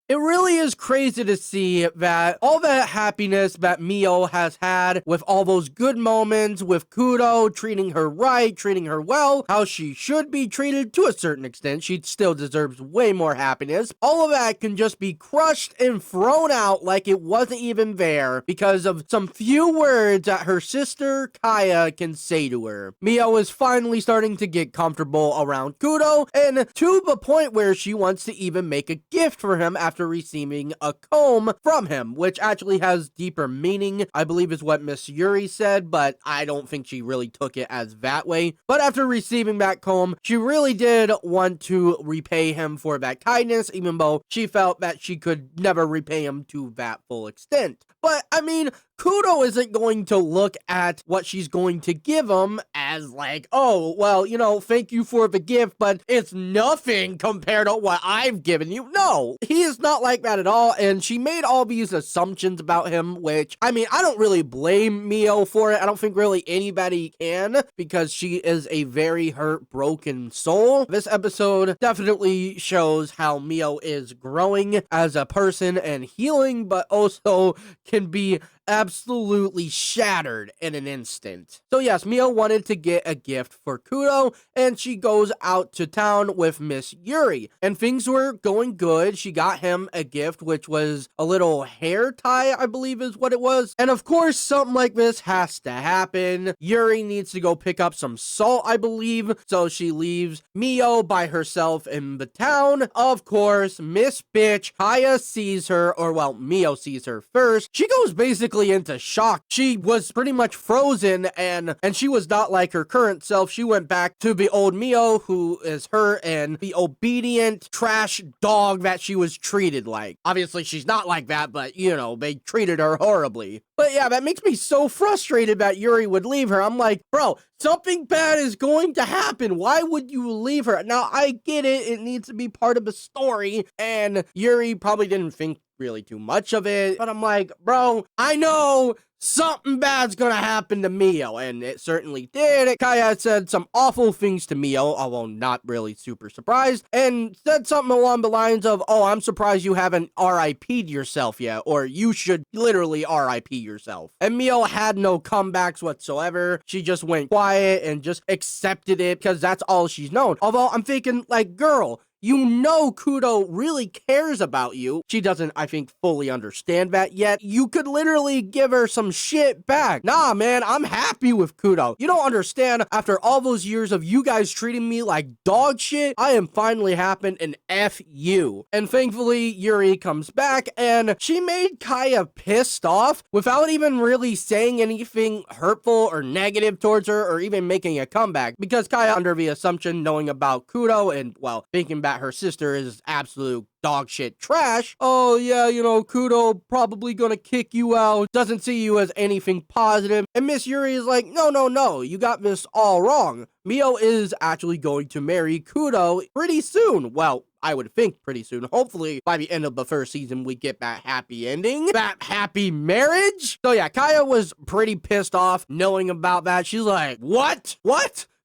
It really is crazy to see that all that happiness that Mio has had with all those good moments with Kudo treating her right, treating her well, how she should be treated to a certain extent. She still deserves way more happiness. All of that can just be crushed and thrown out like it wasn't even there because of some few words that her sister Kaya can say to her. Mio is finally starting to get comfortable around Kudo, and to the point where she wants to even make a gift for him after receiving a comb from him, which actually has deeper meaning, I believe is what Miss Yuri said, but I don't think she really took it as that way. But after receiving that comb, she really did want to repay him for that kindness, even though she felt that she could never repay him to that full extent. But, I mean, Kudo isn't going to look at what she's going to give him as like, oh, well, you know, thank you for the gift, but it's nothing compared to what I've given you. No, he is not like that at all, and she made all these assumptions about him, which, I mean, I don't really blame Mio for it. I don't think really anybody can, because she is a very hurt, broken soul. This episode definitely shows how Mio is growing as a person and healing, but also can be absolutely shattered in an instant. So yes, Mio wanted to get a gift for Kudo, and she goes out to town with Miss Yuri, and things were going good. She got him a gift, which was a little hair tie, I believe is what it was. And of course, something like this has to happen. Yuri needs to go pick up some salt, I believe, so she leaves Mio by herself in the town. Of course, Miss Bitch Kaya sees her, or well, Mio sees her first. She goes basically into shock. She was pretty much frozen, and she was not like her current self. She went back to the old Mio, who is her and the obedient trash dog that she was treated like. Obviously, she's not like that, but you know, they treated her horribly. But yeah, that makes me so frustrated that Yuri would leave her. I'm like, bro, something bad is going to happen. Why would you leave her? Now, I get it. It needs to be part of the story, and Yuri probably didn't think really too much of it, but I'm like, bro, I know something bad's gonna happen to Mio, and it certainly did. Kaya said some awful things to Mio, although not really super surprised, and said something along the lines of, oh, I'm surprised you haven't RIP'd yourself yet, or you should literally RIP yourself. And Mio had no comebacks whatsoever. She just went quiet and just accepted it because that's all she's known. Although I'm thinking, like, girl, you know Kudo really cares about you. She doesn't, I think, fully understand that yet. You could literally give her some shit back. Nah, man, I'm happy with Kudo. You don't understand, after all those years of you guys treating me like dog shit, I am finally happy and F you. And thankfully, Yuri comes back, and she made Kaya pissed off without even really saying anything hurtful or negative towards her, or even making a comeback, because Kaya, under the assumption, knowing about Kudo and, well, thinking back her sister is absolute dog shit trash. Oh yeah, you know, Kudo probably gonna kick you out, doesn't see you as anything positive. And Miss Yuri is like, no, you got this all wrong. Mio is actually going to marry Kudo pretty soon. Well, I would think pretty soon. Hopefully, by the end of the first season, we get that happy ending. That happy marriage. So yeah, Kaya was pretty pissed off knowing about that. She's like, what?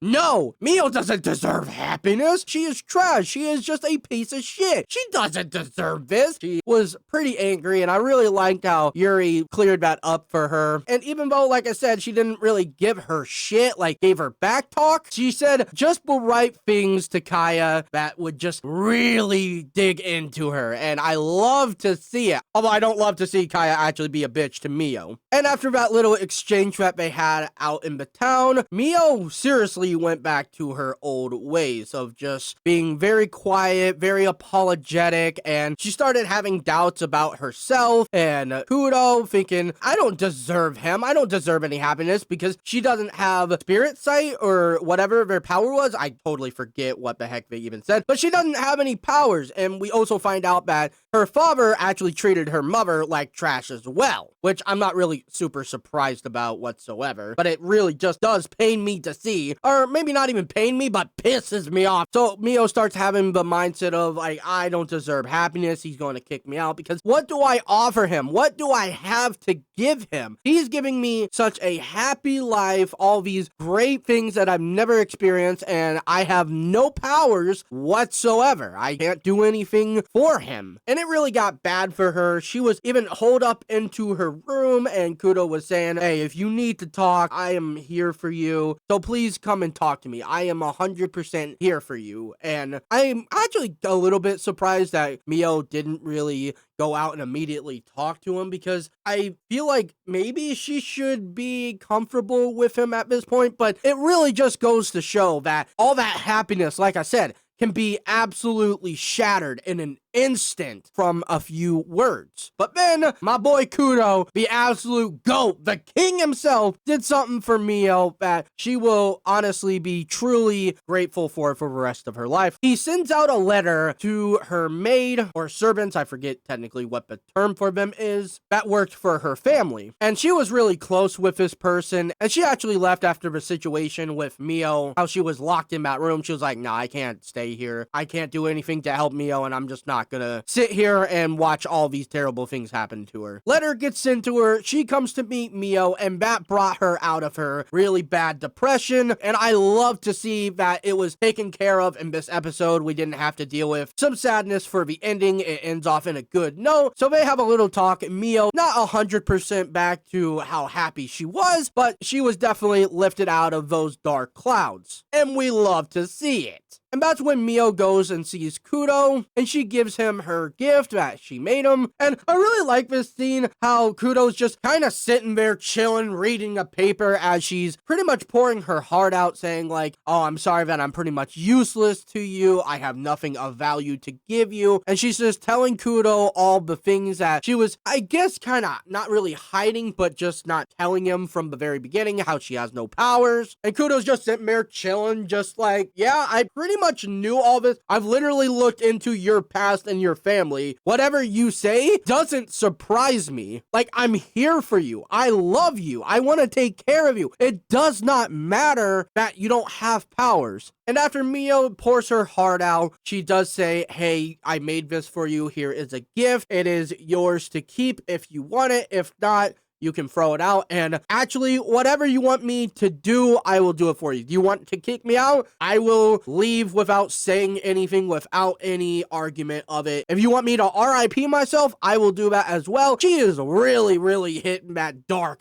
No, Mio doesn't deserve happiness. She is trash. She is just a piece of shit. She doesn't deserve this. She was pretty angry, and I really liked how Yuri cleared that up for her. And even though, like I said, she didn't really give her shit, like gave her back talk, she said just the right things to Kaya that would just really dig into her. And I love to see it. Although I don't love to see Kaya actually be a bitch to Mio. And after that little exchange that they had out in the town, Mio seriously went back to her old ways of just being very quiet, very apologetic, and she started having doubts about herself and Kudo, thinking, I don't deserve him. I don't deserve any happiness, because she doesn't have spirit sight or whatever their power was. I totally forget what the heck they even said, but she doesn't have any powers. And we also find out that her father actually treated her mother like trash as well, which I'm not really super surprised about whatsoever, but it really just does pain me to see. Our or maybe not even pain me, but pisses me off. So Mio starts having the mindset of like, I don't deserve happiness. He's going to kick me out because what do I offer him? What do I have to give him? He's giving me such a happy life, all these great things that I've never experienced, and I have no powers whatsoever. I can't do anything for him. And it really got bad for her. She was even holed up into her room, and Kudo was saying, hey, if you need to talk, I am here for you. So please come and talk to me. I am 100% here for you. And I'm actually a little bit surprised that Mio didn't really go out and immediately talk to him, because I feel like maybe she should be comfortable with him at this point, but it really just goes to show that all that happiness, like I said, can be absolutely shattered in an instant from a few words. But then my boy Kudo, the absolute GOAT, the king himself, did something for Mio that she will honestly be truly grateful for the rest of her life. He sends out a letter to her maid or servants, I forget technically what the term for them is, that worked for her family. And she was really close with this person, and she actually left after the situation with Mio, how she was locked in that room. She was like, nah, I can't stay here. I can't do anything to help Mio, and I'm just not gonna sit here and watch all these terrible things happen to her. Letter gets sent to her. She comes to meet Mio, and that brought her out of her really bad depression. And I love to see that it was taken care of in this episode. We didn't have to deal with some sadness for the ending. It ends off in a good note. So they have a little talk. Mio, not 100% back to how happy she was, but she was definitely lifted out of those dark clouds. And we love to see it. And that's when Mio goes and sees Kudo, and she gives him her gift that she made him. And I really like this scene, how Kudo's just kind of sitting there chilling, reading a paper as she's pretty much pouring her heart out, saying like, oh, I'm sorry that I'm pretty much useless to you. I have nothing of value to give you. And she's just telling Kudo all the things that she was, I guess, kind of not really hiding, but just not telling him from the very beginning, how she has no powers. And Kudo's just sitting there chilling, just like, yeah, I pretty much knew all this. I've literally looked into your past and your family. Whatever you say doesn't surprise me. Like, I'm here for you. I love you. I want to take care of you. It does not matter that you don't have powers. And after Mio pours her heart out, she does say, hey, I made this for you. Here is a gift. It is yours to keep if you want it. If not, you can throw it out. And actually, whatever you want me to do, I will do it for you. Do you want to kick me out? I will leave without saying anything, without any argument of it. If you want me to RIP myself, I will do that as well. She is really, really hitting that dark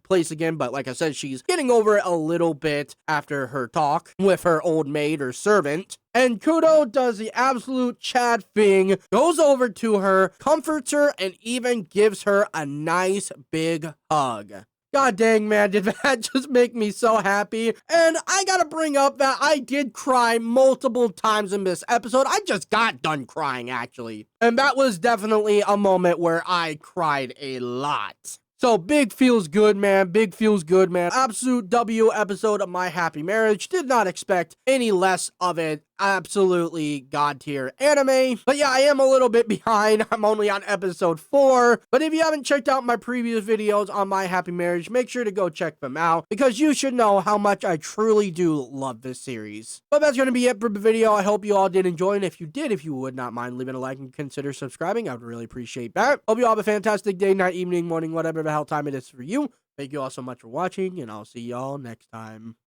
place again, but like I said, she's getting over it a little bit after her talk with her old maid or servant. And Kudo does the absolute Chad thing, goes over to her, comforts her, and even gives her a nice big hug. God dang, man, did that just make me so happy. And I gotta bring up that I did cry multiple times in this episode. I just got done crying, actually. And that was definitely a moment where I cried a lot. So big feels good, man. Big feels good, man. Absolute W episode of My Happy Marriage. Did not expect any less of it. Absolutely god tier anime. But yeah, I am a little bit behind. I'm only on episode 4. But if you haven't checked out my previous videos on My Happy Marriage, make sure to go check them out, because you should know how much I truly do love this series. But that's going to be it for the video. I hope you all did enjoy, and if you did, if you would not mind leaving a like and consider subscribing, I would really appreciate that. Hope you all have a fantastic day, night, evening, morning, whatever the hell time it is for you. Thank you all so much for watching, and I'll see y'all next time.